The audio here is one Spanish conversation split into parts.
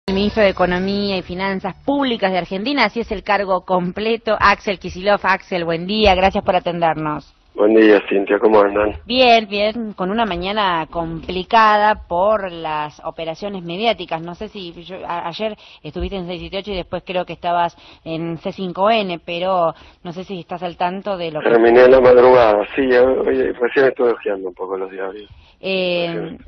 El ministro de Economía y Finanzas Públicas de Argentina, así es el cargo completo, Axel Kicillof. Axel, buen día, gracias por atendernos. Buen día, Cintia, ¿cómo andan? Bien, bien, con una mañana complicada por las operaciones mediáticas. No sé si ayer estuviste en 678 y después creo que estabas en C5N, pero no sé si estás al tanto de lo que... Terminé la madrugada, sí, hoy recién estoy hojeando un poco los diarios. El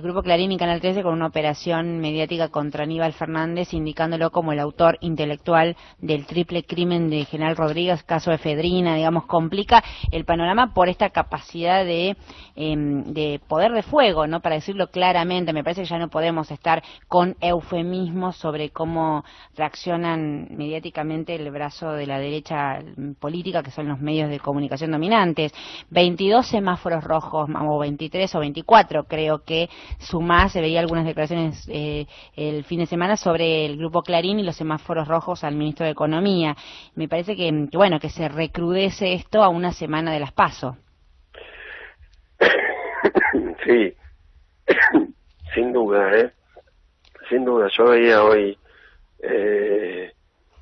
Grupo Clarín y Canal 13 con una operación mediática contra Aníbal Fernández, indicándolo como el autor intelectual del triple crimen de General Rodríguez, caso Efedrina, digamos, complica el panorama por esta capacidad de poder de fuego, ¿no? Para decirlo claramente, me parece que ya no podemos estar con eufemismos sobre cómo reaccionan mediáticamente el brazo de la derecha política, que son los medios de comunicación dominantes. 22 semáforos rojos, o 23 o 24, creo que sumás, se veía algunas declaraciones el fin de semana sobre el Grupo Clarín y los semáforos rojos al ministro de Economía. Me parece que bueno, que se recrudece esto a una semana de las PASO. Sí, sin duda, sin duda. Yo veía hoy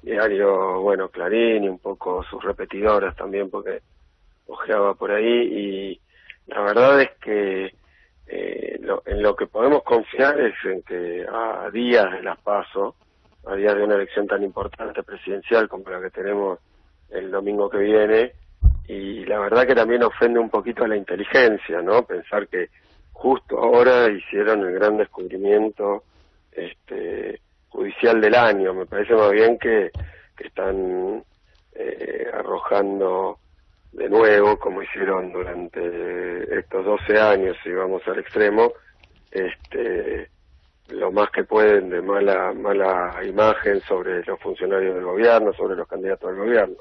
diario, bueno, Clarín y un poco sus repetidoras también, porque ojeaba por ahí, y la verdad es que en lo que podemos confiar es en que a días de las PASO, a días de una elección tan importante presidencial como la que tenemos el domingo que viene, y la verdad que también ofende un poquito a la inteligencia, ¿no? Pensar que justo ahora hicieron el gran descubrimiento judicial del año. Me parece más bien que están arrojando de nuevo, como hicieron durante estos 12 años, si vamos al extremo, lo más que pueden de mala imagen sobre los funcionarios del gobierno, sobre los candidatos del gobierno.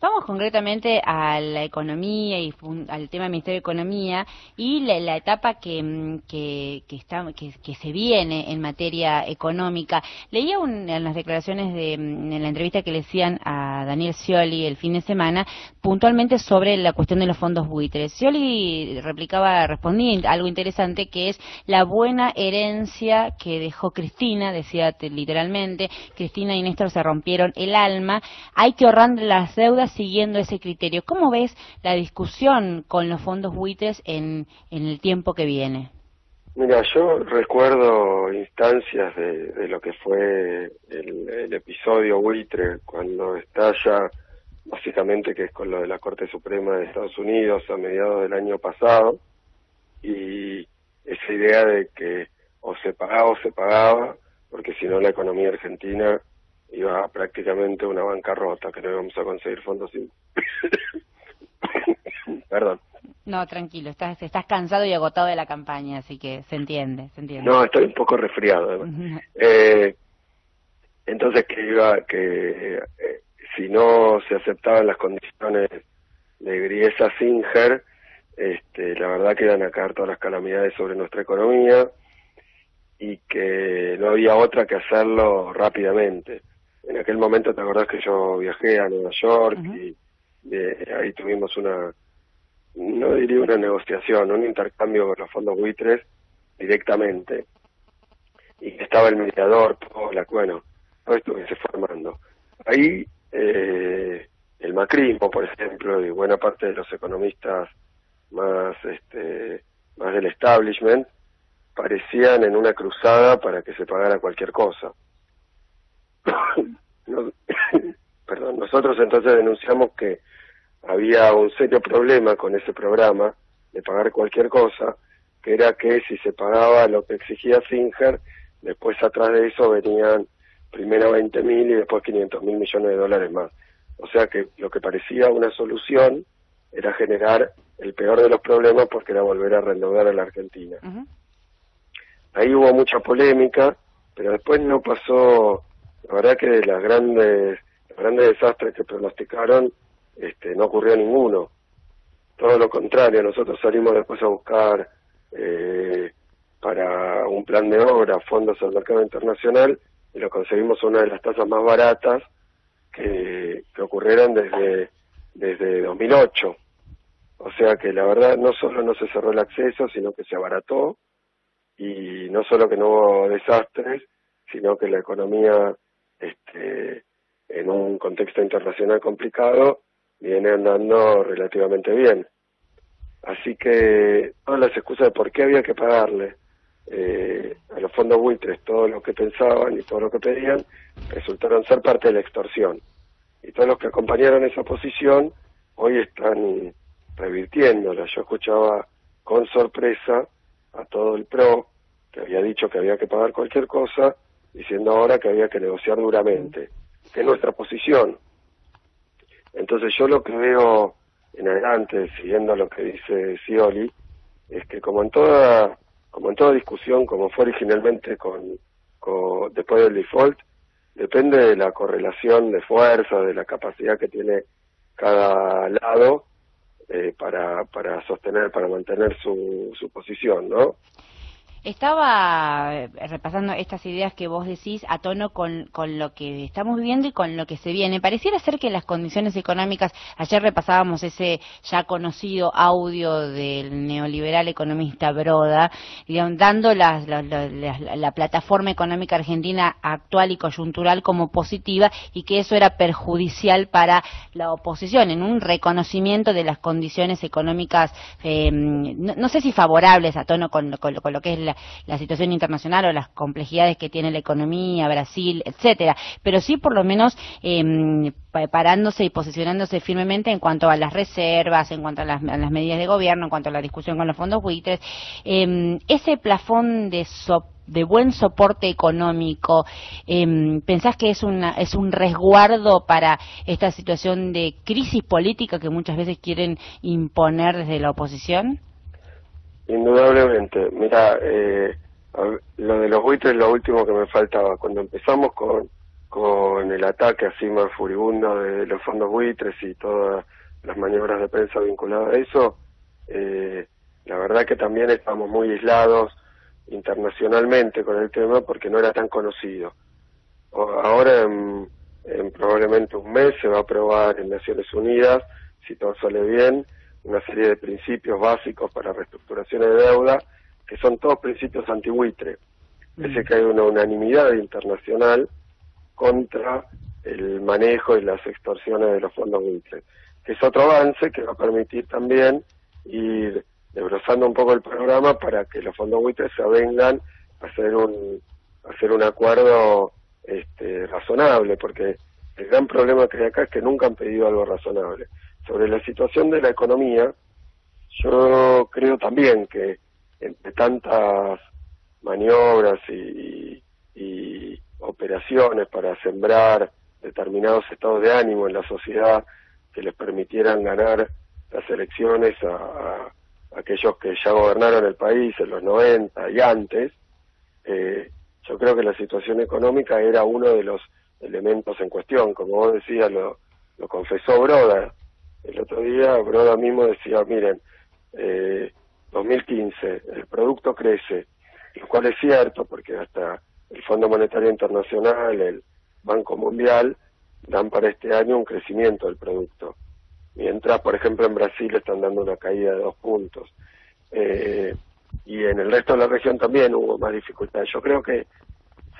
Vamos concretamente a la economía y al tema del Ministerio de Economía y la etapa que se viene en materia económica. Leía en las declaraciones en la entrevista que le hacían a Daniel Scioli el fin de semana, puntualmente sobre la cuestión de los fondos buitres. Scioli respondía algo interesante, que es la buena herencia que dejó Cristina, decía literalmente, Cristina y Néstor se rompieron el alma, hay que ahorrar las deudas siguiendo ese criterio. ¿Cómo ves la discusión con los fondos buitres en el tiempo que viene? Mira, yo recuerdo instancias de lo que fue el episodio buitre, cuando estalla, básicamente, que es con lo de la Corte Suprema de Estados Unidos a mediados del año pasado, y esa idea de que o se pagaba, porque si no la economía argentina iba prácticamente a una bancarrota, que no íbamos a conseguir fondos Perdón. No, tranquilo, estás cansado y agotado de la campaña, así que se entiende. No, estoy un poco resfriado. Entonces si no se aceptaban las condiciones de Griesa-Singer, la verdad que iban a caer todas las calamidades sobre nuestra economía, y que no había otra que hacerlo rápidamente. En aquel momento, ¿te acordás que yo viajé a Nueva York? Y ahí tuvimos no diría una negociación, un intercambio con los fondos buitres directamente, y estaba el mediador, todo esto que se fue armando. Ahí el macrismo, por ejemplo, y buena parte de los economistas más del establishment, parecían en una cruzada para que se pagara cualquier cosa. Perdón, nosotros entonces denunciamos que había un serio problema con ese programa de pagar cualquier cosa, que era que si se pagaba lo que exigía Singer, después atrás de eso venían primero 20.000 y después 500.000 millones de dólares más. O sea que lo que parecía una solución era generar el peor de los problemas, porque era volver a reendeudar a la Argentina. Ahí hubo mucha polémica, pero después no pasó. La verdad que de los grandes desastres que pronosticaron, no ocurrió ninguno. Todo lo contrario, nosotros salimos después a buscar para un plan de obra fondos al mercado internacional, y lo conseguimos a una de las tasas más baratas que ocurrieron desde 2008. O sea que la verdad no solo no se cerró el acceso, sino que se abarató, y no solo que no hubo desastres, sino que la economía, en un contexto internacional complicado, viene andando relativamente bien. Así que todas las excusas de por qué había que pagarle a los fondos buitres todo lo que pensaban y todo lo que pedían, resultaron ser parte de la extorsión. Y todos los que acompañaron esa posición hoy están revirtiéndola. Yo escuchaba con sorpresa a todo el PRO, que había dicho que había que pagar cualquier cosa, diciendo ahora que había que negociar duramente, que es nuestra posición. Entonces yo lo que veo en adelante, siguiendo lo que dice Scioli, es que como en toda discusión, como fue originalmente después del default, depende de la correlación de fuerza, de la capacidad que tiene cada lado para sostener, para mantener su posición, ¿no? Estaba repasando estas ideas que vos decís a tono con lo que estamos viviendo y con lo que se viene. Pareciera ser que las condiciones económicas, ayer repasábamos ese ya conocido audio del neoliberal economista Broda, digamos, dando la plataforma económica argentina actual y coyuntural como positiva y que eso era perjudicial para la oposición, en un reconocimiento de las condiciones económicas, no sé si favorables a tono con lo que es la situación internacional o las complejidades que tiene la economía, Brasil, etcétera, pero sí por lo menos parándose y posicionándose firmemente en cuanto a las reservas, en cuanto a las medidas de gobierno, en cuanto a la discusión con los fondos buitres, ese plafón de buen soporte económico, ¿pensás que es un resguardo para esta situación de crisis política que muchas veces quieren imponer desde la oposición? Indudablemente. Mira, lo de los buitres es lo último que me faltaba. Cuando empezamos con el ataque así más furibundo de los fondos buitres y todas las maniobras de prensa vinculadas a eso, la verdad que también estamos muy aislados internacionalmente con el tema porque no era tan conocido. Ahora en probablemente un mes se va a aprobar en Naciones Unidas, si todo sale bien, una serie de principios básicos para reestructuraciones de deuda, que son todos principios antibuitre. Es decir, que hay una unanimidad internacional contra el manejo y las extorsiones de los fondos buitres, que es otro avance que va a permitir también ir desbrozando un poco el programa para que los fondos buitres se avengan a hacer un acuerdo razonable, porque el gran problema que hay acá es que nunca han pedido algo razonable. Sobre la situación de la economía, yo creo también que entre tantas maniobras y operaciones para sembrar determinados estados de ánimo en la sociedad que les permitieran ganar las elecciones a aquellos que ya gobernaron el país en los 90 y antes, yo creo que la situación económica era uno de los elementos en cuestión. Como vos decías, lo confesó Broda. El otro día Broda mismo decía, miren, 2015, el producto crece, lo cual es cierto porque hasta el Fondo Monetario Internacional, el Banco Mundial, dan para este año un crecimiento del producto. Mientras, por ejemplo, en Brasil están dando una caída de 2 puntos. Y en el resto de la región también hubo más dificultades. Yo creo que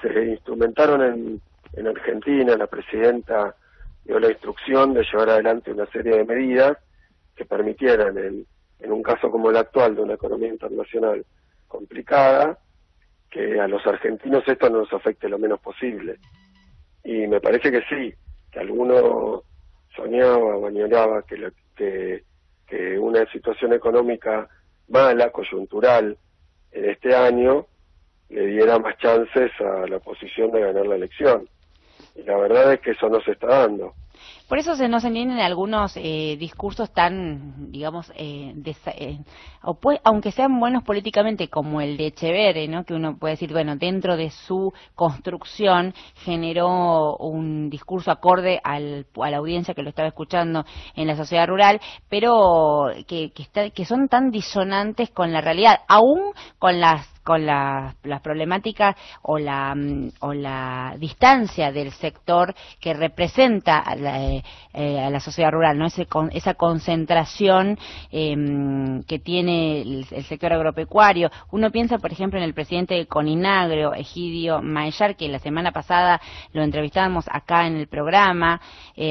se instrumentaron en Argentina, la presidenta dio la instrucción de llevar adelante una serie de medidas que permitieran, en un caso como el actual de una economía internacional complicada, que a los argentinos esto no nos afecte lo menos posible. Y me parece que sí, que alguno soñaba, maniobaba que una situación económica mala, coyuntural, en este año, le diera más chances a la oposición de ganar la elección. Y la verdad es que eso no se está dando. Por eso no se entienden algunos discursos tan, digamos, aunque sean buenos políticamente, como el de Echeverri, ¿no? Que uno puede decir, bueno, dentro de su construcción generó un discurso acorde a la audiencia que lo estaba escuchando en la sociedad rural, pero que son tan disonantes con la realidad, aún con las las problemáticas o la distancia del sector que representa a la sociedad rural, ¿no? Esa concentración que tiene el sector agropecuario. Uno piensa, por ejemplo, en el presidente de Coninagro, Egidio Maellar, que la semana pasada lo entrevistábamos acá en el programa,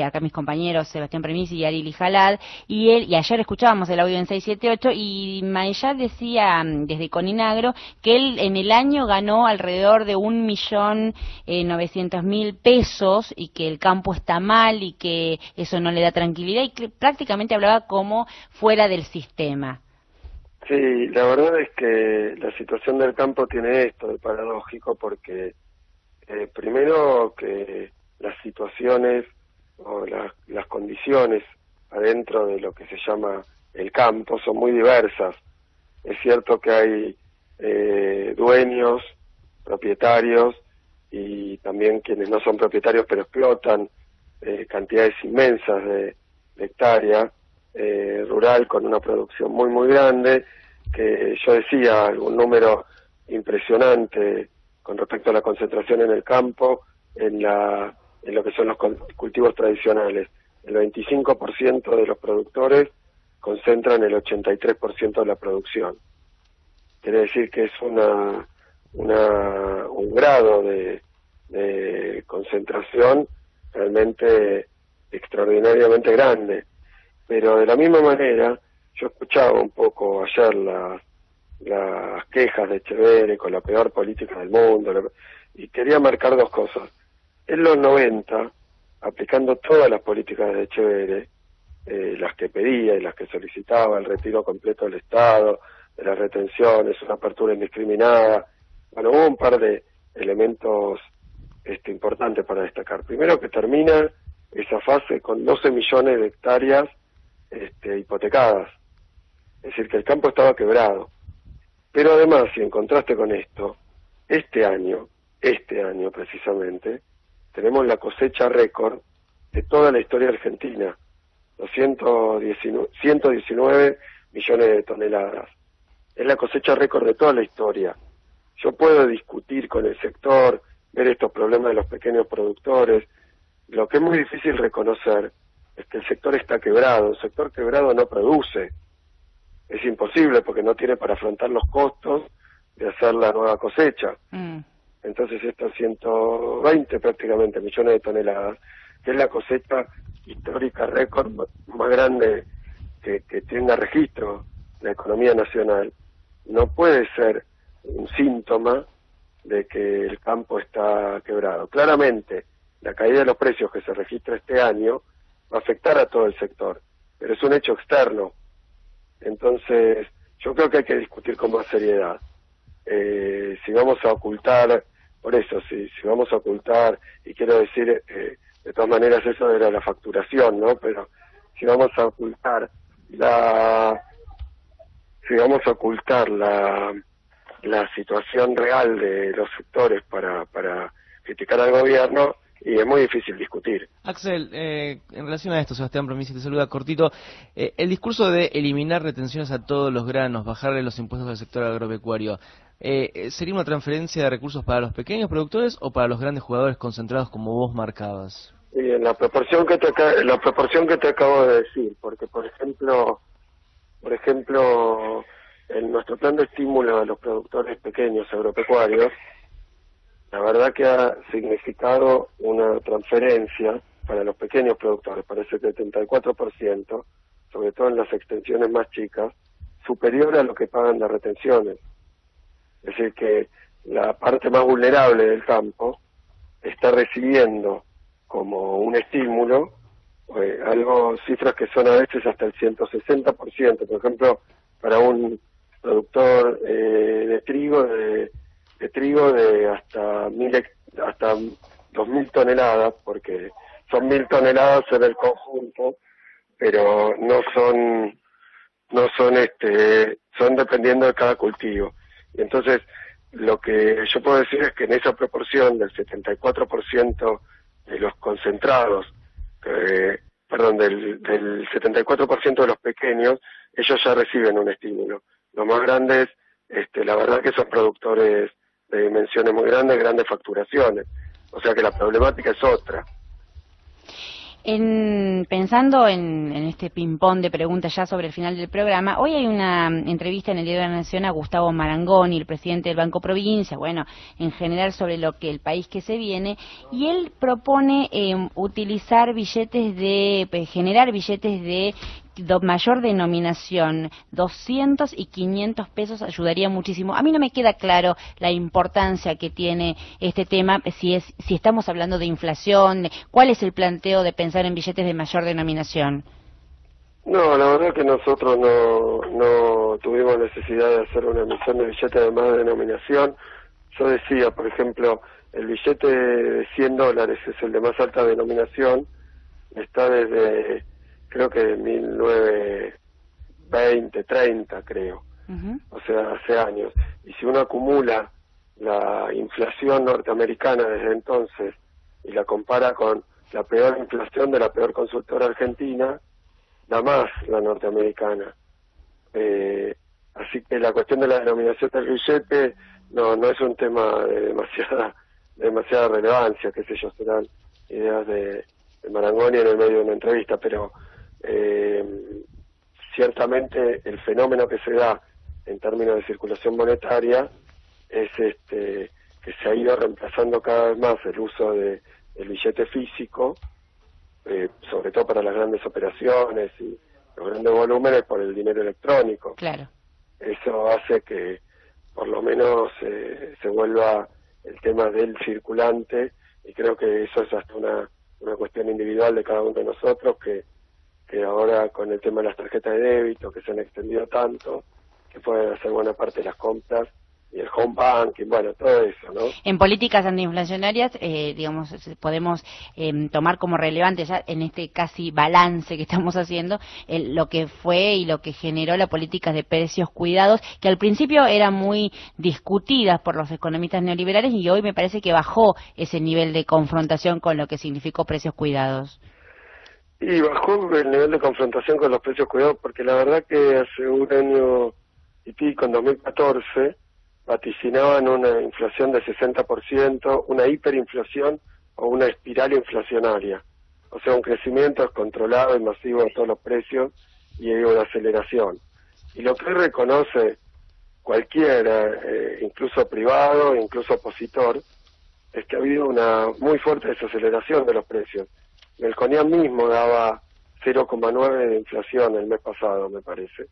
acá mis compañeros Sebastián Premisi y Ari Lijalad, y ayer escuchábamos el audio en 678, y Maellar decía desde Coninagro que él en el año ganó alrededor de 1.900.000 pesos y que el campo está mal y que eso no le da tranquilidad, y que prácticamente hablaba como fuera del sistema. Sí, la verdad es que la situación del campo tiene esto de paradójico, porque primero que las situaciones o las condiciones adentro de lo que se llama el campo son muy diversas. Es cierto que hay dueños, propietarios y también quienes no son propietarios pero explotan cantidades inmensas de hectáreas rural con una producción muy muy grande, que yo decía algún número impresionante con respecto a la concentración en el campo, en lo que son los cultivos tradicionales. El 25% de los productores concentran el 83% de la producción. Quiere decir que es un grado de concentración realmente extraordinariamente grande. Pero de la misma manera, yo escuchaba un poco ayer las quejas de Etcheverry con la peor política del mundo, y quería marcar dos cosas. En los 90, aplicando todas las políticas de Etcheverry, las que pedía y las que solicitaba, el retiro completo del Estado, de las retenciones, una apertura indiscriminada, bueno, hubo un par de elementos importantes para destacar. Primero, que termina esa fase con 12 millones de hectáreas hipotecadas, es decir, que el campo estaba quebrado. Pero además, y en contraste con esto, este año precisamente, tenemos la cosecha récord de toda la historia argentina, 119 millones de toneladas. Es la cosecha récord de toda la historia. Yo puedo discutir con el sector, ver estos problemas de los pequeños productores. Lo que es muy difícil reconocer es que el sector está quebrado. El sector quebrado no produce. Es imposible porque no tiene para afrontar los costos de hacer la nueva cosecha. Entonces estos 120 prácticamente millones de toneladas, que es la cosecha histórica récord más grande que tenga registro la economía nacional, no puede ser un síntoma de que el campo está quebrado. Claramente, la caída de los precios que se registra este año va a afectar a todo el sector, pero es un hecho externo. Entonces, yo creo que hay que discutir con más seriedad. Si vamos a ocultar, por eso, si vamos a ocultar, y quiero decir, de todas maneras eso era la facturación, ¿no? Pero si vamos a ocultar la situación real de los sectores para criticar al gobierno, y es muy difícil discutir. Axel, en relación a esto, Sebastián Premisi te saluda cortito. El discurso de eliminar retenciones a todos los granos, bajarle los impuestos al sector agropecuario, ¿sería una transferencia de recursos para los pequeños productores o para los grandes jugadores concentrados como vos marcabas? Sí, en la proporción que te acabo de decir, porque por ejemplo, en nuestro plan de estímulo a los productores pequeños agropecuarios, la verdad que ha significado una transferencia para los pequeños productores, para el 74%, sobre todo en las extensiones más chicas, superior a lo que pagan de retenciones. Es decir, que la parte más vulnerable del campo está recibiendo como un estímulo cifras que son a veces hasta el 160%. Por ejemplo, para un productor de trigo de hasta 2.000 toneladas, porque son 1.000 toneladas en el conjunto, pero son dependiendo de cada cultivo. Y entonces, lo que yo puedo decir es que en esa proporción del 74% de los concentrados, del 74% de los pequeños, ellos ya reciben un estímulo. Los más grandes la verdad que son productores de dimensiones muy grandes, grandes facturaciones. O sea que la problemática es otra. Pensando en este ping-pong de preguntas ya sobre el final del programa, hoy hay una entrevista en el Diario de la Nación a Gustavo Marangoni, el presidente del Banco Provincia, bueno, en general sobre lo que el país que se viene, y él propone utilizar generar billetes de mayor denominación, 200 y 500 pesos ayudaría muchísimo. A mí no me queda claro la importancia que tiene este tema, si estamos hablando de inflación, ¿cuál es el planteo de pensar en billetes de mayor denominación? No, la verdad que nosotros no tuvimos necesidad de hacer una emisión de billetes de más denominación. Yo decía, por ejemplo, el billete de $100 es el de más alta denominación, está desde creo que de 1920, 30 creo, o sea, hace años. Y si uno acumula la inflación norteamericana desde entonces y la compara con la peor inflación de la peor consultora argentina, da más la norteamericana. Así que la cuestión de la denominación del billete no es un tema de demasiada relevancia, qué sé yo, serán ideas de Marangoni en el medio de una entrevista, pero ciertamente el fenómeno que se da en términos de circulación monetaria es que se ha ido reemplazando cada vez más el uso del billete físico, sobre todo para las grandes operaciones y los grandes volúmenes, por el dinero electrónico. Claro. Eso hace que por lo menos se vuelva el tema del circulante, y creo que eso es hasta una cuestión individual de cada uno de nosotros, que ahora con el tema de las tarjetas de débito, que se han extendido tanto, que pueden hacer buena parte de las compras, y el home banking, bueno, todo eso, ¿no? En políticas antiinflacionarias, digamos, podemos tomar como relevante ya en este casi balance que estamos haciendo lo que fue y lo que generó la política de precios cuidados, que al principio eran muy discutidas por los economistas neoliberales y hoy me parece que bajó ese nivel de confrontación con lo que significó precios cuidados. Y bajó el nivel de confrontación con los precios cuidados, porque la verdad que hace un año y pico, en 2014, vaticinaban una inflación de 60%, una hiperinflación o una espiral inflacionaria. O sea, un crecimiento descontrolado y masivo de todos los precios y una aceleración. Y lo que reconoce cualquiera, incluso privado, incluso opositor, es que ha habido una muy fuerte desaceleración de los precios. El CONIAM mismo daba 0,9 de inflación el mes pasado, me parece,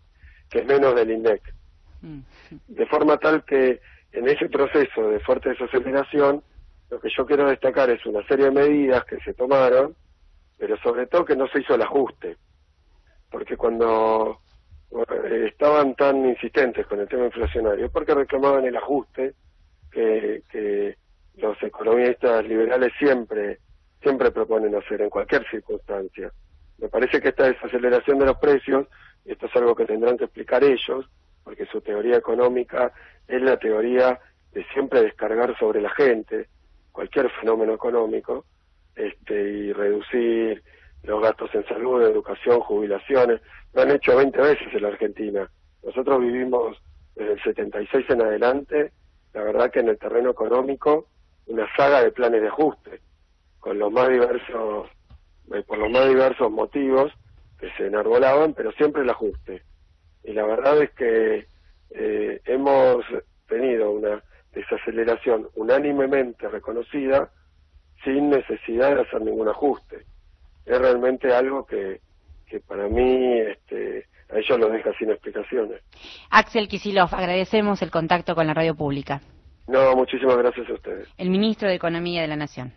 que es menos del INDEC. De forma tal que en ese proceso de fuerte desaceleración, lo que yo quiero destacar es una serie de medidas que se tomaron, pero sobre todo que no se hizo el ajuste, porque cuando estaban tan insistentes con el tema inflacionario, porque reclamaban el ajuste que los economistas liberales siempre proponen hacer en cualquier circunstancia. Me parece que esta desaceleración de los precios, y esto es algo que tendrán que explicar ellos, porque su teoría económica es la teoría de siempre descargar sobre la gente cualquier fenómeno económico, y reducir los gastos en salud, educación, jubilaciones. Lo han hecho 20 veces en la Argentina. Nosotros vivimos desde el 76 en adelante, la verdad que en el terreno económico, una saga de planes de ajuste, con los más diversos, por los más diversos motivos que se enarbolaban, pero siempre el ajuste. Y la verdad es que hemos tenido una desaceleración unánimemente reconocida sin necesidad de hacer ningún ajuste. Es realmente algo que para mí a ellos lo deja sin explicaciones. Axel Kicillof, agradecemos el contacto con la radio pública. No, muchísimas gracias a ustedes. El ministro de Economía de la Nación.